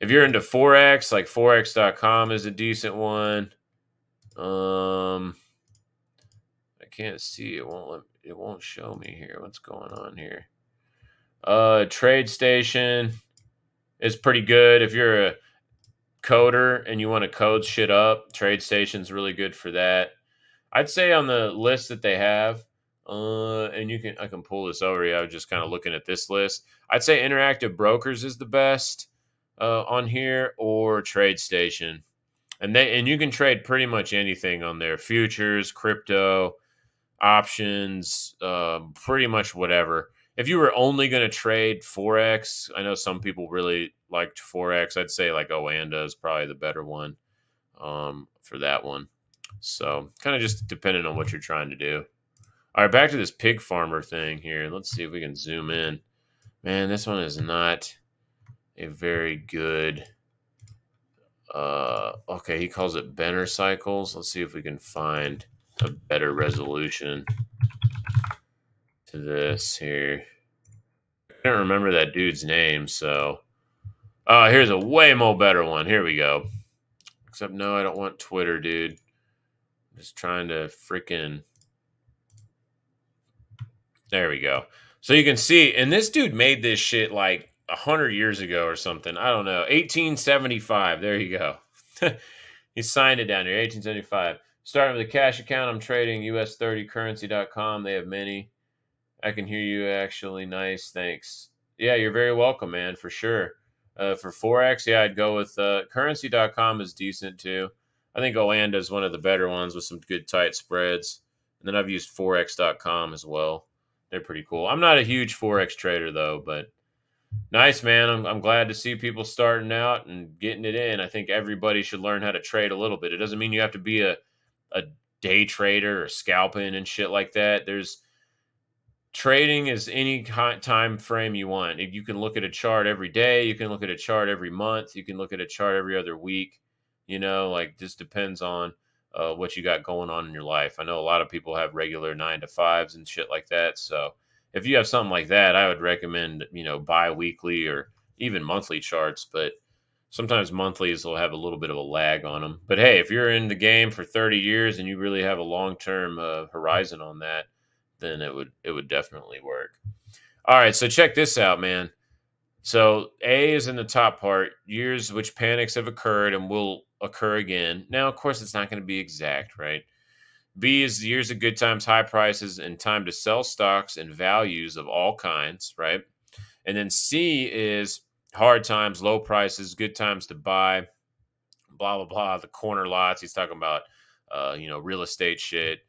if you're into Forex, like forex.com is a decent one. I can't see it. Won't show me here. What's going on here? TradeStation is pretty good if you're a coder and you want to code shit up. TradeStation's really good for that. I'd say on the list that they have, and I can pull this over. Yeah, I was just kind of looking at this list. I'd say Interactive Brokers is the best on here, or TradeStation, and you can trade pretty much anything on there: futures, crypto, options, pretty much whatever. If you were only going to trade Forex, I know some people really liked Forex. I'd say like Oanda is probably the better one for that one. So kind of just depending on what you're trying to do. All right, back to this pig farmer thing here. Let's see if we can zoom in. Man, this one is not a very good. Okay, he calls it Benner cycles. Let's see if we can find a better resolution to this here. I don't remember that dude's name, so. Oh, here's a way more better one. Here we go. Except, no, I don't want Twitter, dude. I'm just trying to freaking. There we go. So you can see, and this dude made this shit like 100 years ago or something. I don't know. 1875. There you go. He signed it down here. 1875. Starting with a cash account, I'm trading US30currency.com. They have many. I can hear you actually. Nice. Thanks. Yeah, you're very welcome, man, for sure. For Forex, yeah, I'd go with currency.com is decent too. I think Oanda is one of the better ones with some good tight spreads. And then I've used forex.com as well. They're pretty cool. I'm not a huge Forex trader though, but nice, man. I'm glad to see people starting out and getting it in. I think everybody should learn how to trade a little bit. It doesn't mean you have to be a day trader or scalping and shit like that. trading is any time frame you want. You can look at a chart every day. You can look at a chart every month. You can look at a chart every other week. Like just depends on what you got going on in your life. I know a lot of people have regular 9 to 5s and shit like that. So if you have something like that, I would recommend bi-weekly or even monthly charts. But sometimes monthlies will have a little bit of a lag on them. But hey, if you're in the game for 30 years and you really have a long-term horizon on that, then it would definitely work. All right, so check this out, man. So A is in the top part, years which panics have occurred and will occur again. Now, of course, it's not going to be exact, right? B is years of good times, high prices, and time to sell stocks and values of all kinds, right? And then C is hard times, low prices, good times to buy, blah blah blah. The corner lots. He's talking about, real estate shit.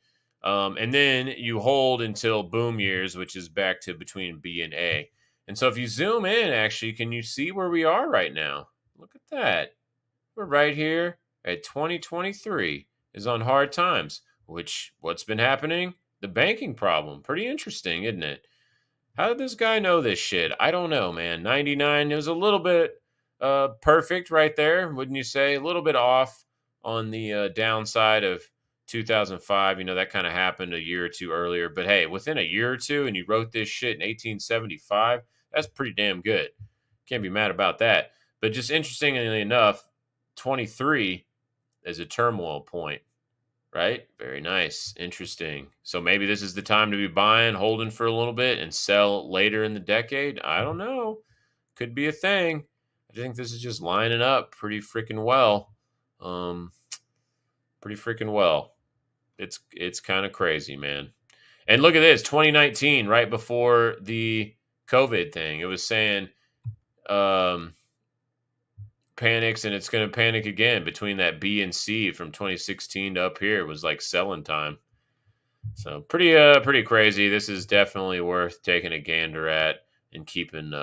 And then you hold until boom years, which is back to between B and A. And so if you zoom in, actually, can you see where we are right now? Look at that. We're right here at 2023 is on hard times, which what's been happening? The banking problem. Pretty interesting, isn't it? How did this guy know this shit? I don't know, man. 99, it was a little bit perfect right there, wouldn't you say? A little bit off on the downside of 2005. That kind of happened a year or two earlier. But hey, within a year or two, and you wrote this shit in 1875, that's pretty damn good. Can't be mad about that. But just interestingly enough, 23 is a turmoil point. Right? Very nice. Interesting. So maybe this is the time to be buying, holding for a little bit, and sell later in the decade. I don't know. Could be a thing. I think this is just lining up pretty freaking well. Um, Pretty freaking well. It's kind of crazy, man. And look at this, 2019, right before the COVID thing. It was saying um, panics, and it's going to panic again between that B and C from 2016 to up here was like selling time. So pretty crazy. This is definitely worth taking a gander at and keeping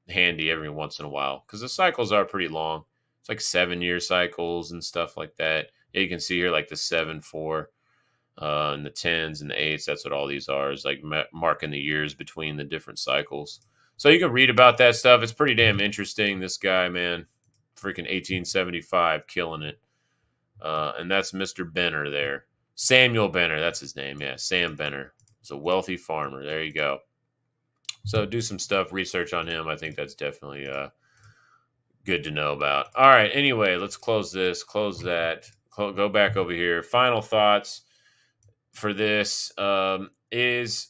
handy every once in a while because the cycles are pretty long. It's like 7-year cycles and stuff like that. Yeah, you can see here like the 7, 4, and the 10s and the 8s. That's what all these are. Is like marking the years between the different cycles. So you can read about that stuff. It's pretty damn interesting. This guy, man, freaking 1875, killing it. And that's Mr. Benner there. Samuel Benner, that's his name. Yeah, Sam Benner. He's a wealthy farmer. There you go. So do some stuff, research on him. I think that's definitely good to know about. All right. Anyway, let's close this, close that, go back over here. Final thoughts for this is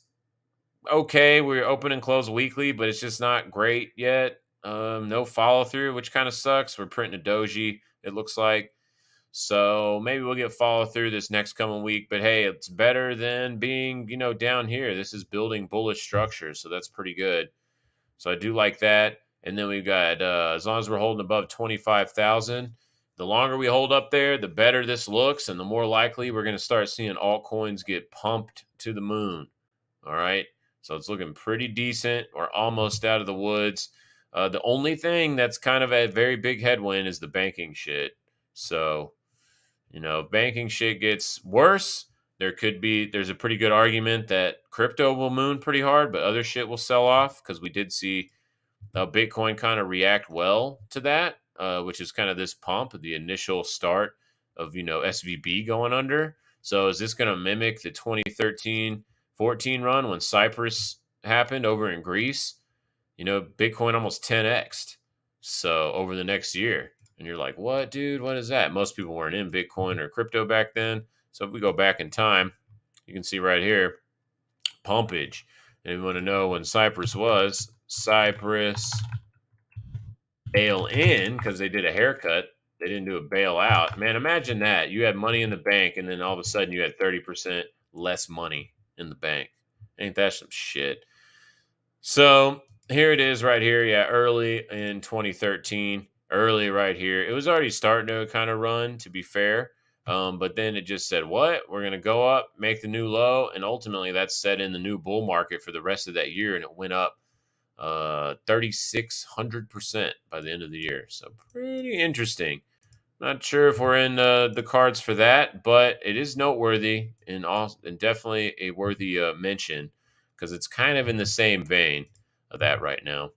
okay. We're open and close weekly, but it's just not great yet. No follow through, which kind of sucks. We're printing a doji, it looks like. So maybe we'll get follow through this next coming week. But hey, it's better than being, down here. This is building bullish structures, so that's pretty good. So I do like that. And then we've got as long as we're holding above 25,000, the longer we hold up there, the better this looks, and the more likely we're going to start seeing altcoins get pumped to the moon. All right. So it's looking pretty decent. We're almost out of the woods. The only thing that's kind of a very big headwind is the banking shit. So, if banking shit gets worse, there's a pretty good argument that crypto will moon pretty hard, but other shit will sell off because we did see Bitcoin kind of react well to that, which is kind of this pump, the initial start of, SVB going under. So is this going to mimic the 2013-14 run when Cyprus happened over in Greece? Bitcoin almost 10x'd. So over the next year. And you're like, what, dude? What is that? Most people weren't in Bitcoin or crypto back then. So if we go back in time, you can see right here, pumpage. And you want to know when Cyprus was. Cyprus bail in because they did a haircut. They didn't do a bailout. Man, imagine that. You had money in the bank, and then all of a sudden you had 30% less money in the bank. Ain't that some shit? So here it is right here. Yeah, early in 2013. Early right here. It was already starting to kind of run, to be fair. But then it just said, what? We're going to go up, make the new low. And ultimately, that set in the new bull market for the rest of that year. And it went up 3,600% by the end of the year. So pretty interesting. Not sure if we're in the cards for that, but it is noteworthy and definitely a worthy mention because it's kind of in the same vein of that right now.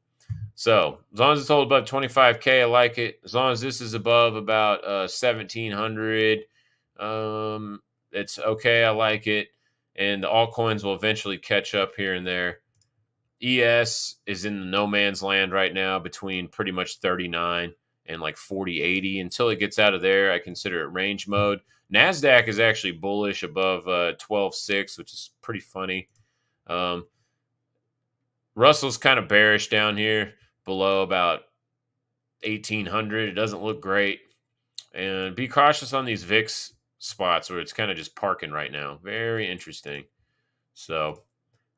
So as long as it's all above 25K, I like it. As long as this is above about 1700, it's okay. I like it. And the altcoins will eventually catch up here and there. ES is in the no man's land right now between pretty much 39 and like 40.80. Until it gets out of there, I consider it range mode. NASDAQ is actually bullish above 12.6, which is pretty funny. Russell's kind of bearish down here below about 1800. It doesn't look great. And be cautious on these VIX spots where it's kind of just parking right now. Very interesting. So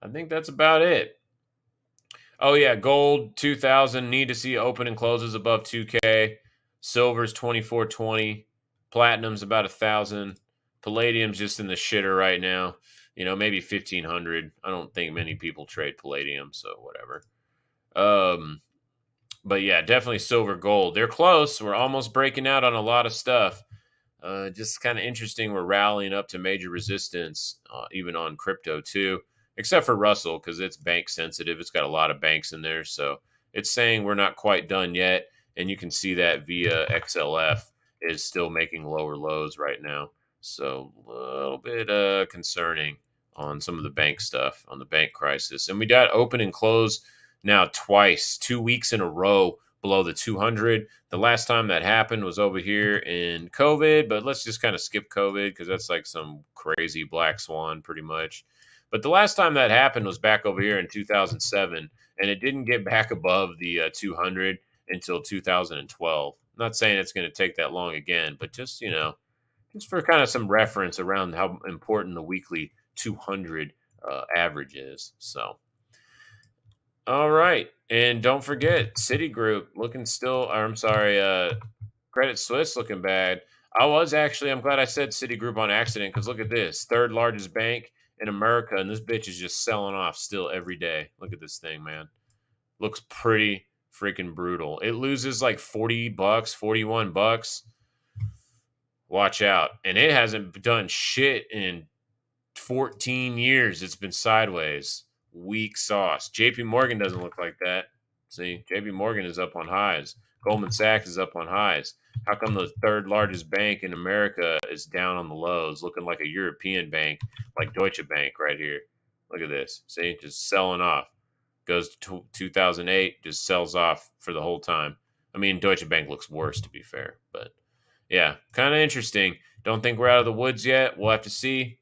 I think that's about it. Oh, yeah. Gold 2000. Need to see open and closes above 2K. Silver's 2420. Platinum's about 1,000. Palladium's just in the shitter right now. Maybe 1,500. I don't think many people trade palladium, so whatever. But yeah, definitely silver, gold. They're close. We're almost breaking out on a lot of stuff. Just kind of interesting. We're rallying up to major resistance, even on crypto too, except for Russell because it's bank sensitive. It's got a lot of banks in there, so it's saying we're not quite done yet. And you can see that via XLF is still making lower lows right now. So a little bit concerning on some of the bank stuff, on the bank crisis. And we got open and close now twice, 2 weeks in a row below the 200. The last time that happened was over here in COVID, but let's just kind of skip COVID because that's like some crazy black swan pretty much. But the last time that happened was back over here in 2007, and it didn't get back above the 200 until 2012. I'm not saying it's going to take that long again, but just, just for kind of some reference around how important the weekly 200 average is. So, all right. And don't forget, Citigroup looking still, or I'm sorry, Credit Suisse looking bad. I'm glad I said Citigroup on accident because look at this. Third largest bank in America, and this bitch is just selling off still every day. Look at this thing, man. Looks pretty freaking brutal. It loses like $40, $41. Watch out. And it hasn't done shit in 14 years. It's been sideways. Weak sauce. JP Morgan doesn't look like that. See, JP Morgan is up on highs. Goldman Sachs is up on highs. How come the third largest bank in America is down on the lows, looking like a European bank, like Deutsche Bank right here? Look at this. See, just selling off. Goes to 2008, just sells off for the whole time. I mean, Deutsche Bank looks worse, to be fair. But, yeah, kind of interesting. Don't think we're out of the woods yet. We'll have to see.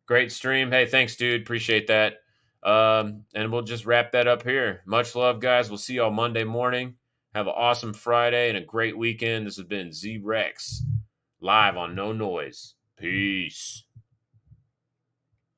Great stream. Hey, thanks, dude. Appreciate that. And we'll just wrap that up here. Much love, guys. We'll see y'all Monday morning. Have an awesome Friday and a great weekend. This has been Z Rex live on No Noiz. Peace.